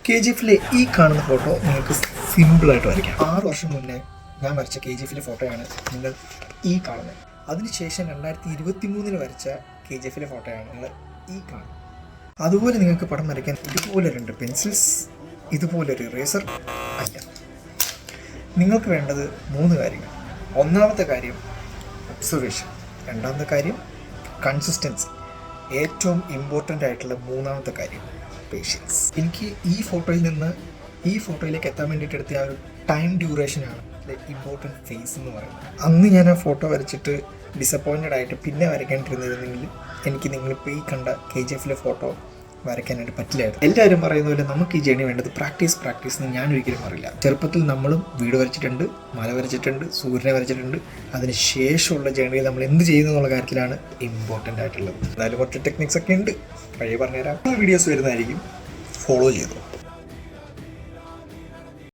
KGF-ലെ ഈ കാണുന്ന ഫോട്ടോ നിങ്ങൾക്ക് സിമ്പിളായിട്ട് വരയ്ക്കാം. 6 വർഷം മുന്നേ ഞാൻ വരച്ച KGF-ലെ ഫോട്ടോയാണ് നിങ്ങൾ ഈ കാണുന്നത്. അതിനുശേഷം 2023 വരച്ച KGF-ലെ ഫോട്ടോയാണ് നിങ്ങൾ ഈ കാണുന്നത്. അതുപോലെ നിങ്ങൾക്ക് പടം വരയ്ക്കാൻ ഇതുപോലെ 2 പെൻസിൽസ്, ഇതുപോലൊരു ഇറേസർ അല്ല. നിങ്ങൾക്ക് വേണ്ടത് 3 കാര്യങ്ങൾ. ഒന്നാമത്തെ കാര്യം ഒബ്സർവേഷൻ, രണ്ടാമത്തെ കാര്യം കൺസിസ്റ്റൻസി, ഏറ്റവും ഇമ്പോർട്ടൻ്റ് ആയിട്ടുള്ള മൂന്നാമത്തെ കാര്യം പേഷ്യൻസ്. എനിക്ക് ഈ ഫോട്ടോയിൽ നിന്ന് ഈ ഫോട്ടോയിലേക്ക് എത്താൻ വേണ്ടിയിട്ട് എടുത്ത ആ ഒരു ടൈം ഡ്യൂറേഷനാണ് ഇമ്പോർട്ടൻറ്റ് ഫേസ് എന്ന് പറയുന്നത്. അന്ന് ഞാൻ ആ ഫോട്ടോ വരച്ചിട്ട് ഡിസപ്പോയിൻറ്റഡ് ആയിട്ട് പിന്നെ വരയ്ക്കാണ്ടിരുന്നിരുന്നെങ്കിൽ എനിക്ക് നിങ്ങളിപ്പോൾ ഈ കണ്ട KGF-ലെ ഫോട്ടോ വരയ്ക്കാനായിട്ട് പറ്റില്ലായിരുന്നു. എല്ലാവരും പറയുന്ന പോലെ നമുക്ക് ഈ ജേണി വേണ്ടത് പ്രാക്ടീസ് എന്ന് ഞാൻ ഒരിക്കലും അറിയില്ല. ചെറുപ്പത്തിൽ നമ്മളും വീട് വരച്ചിട്ടുണ്ട്, മല വരച്ചിട്ടുണ്ട്, സൂര്യനെ വരച്ചിട്ടുണ്ട്. അതിന് ശേഷമുള്ള ജേണിയിൽ നമ്മൾ എന്ത് ചെയ്യുന്നു എന്നുള്ള കാര്യത്തിലാണ് ഇമ്പോർട്ടൻ്റ് ആയിട്ടുള്ളത്. എന്നാലും കുറച്ച് ടെക്നിക്സ് ഒക്കെ ഉണ്ട്, പഴയ പറഞ്ഞുതരാം. വീഡിയോസ് വരുന്നതായിരിക്കും, ഫോളോ ചെയ്തു.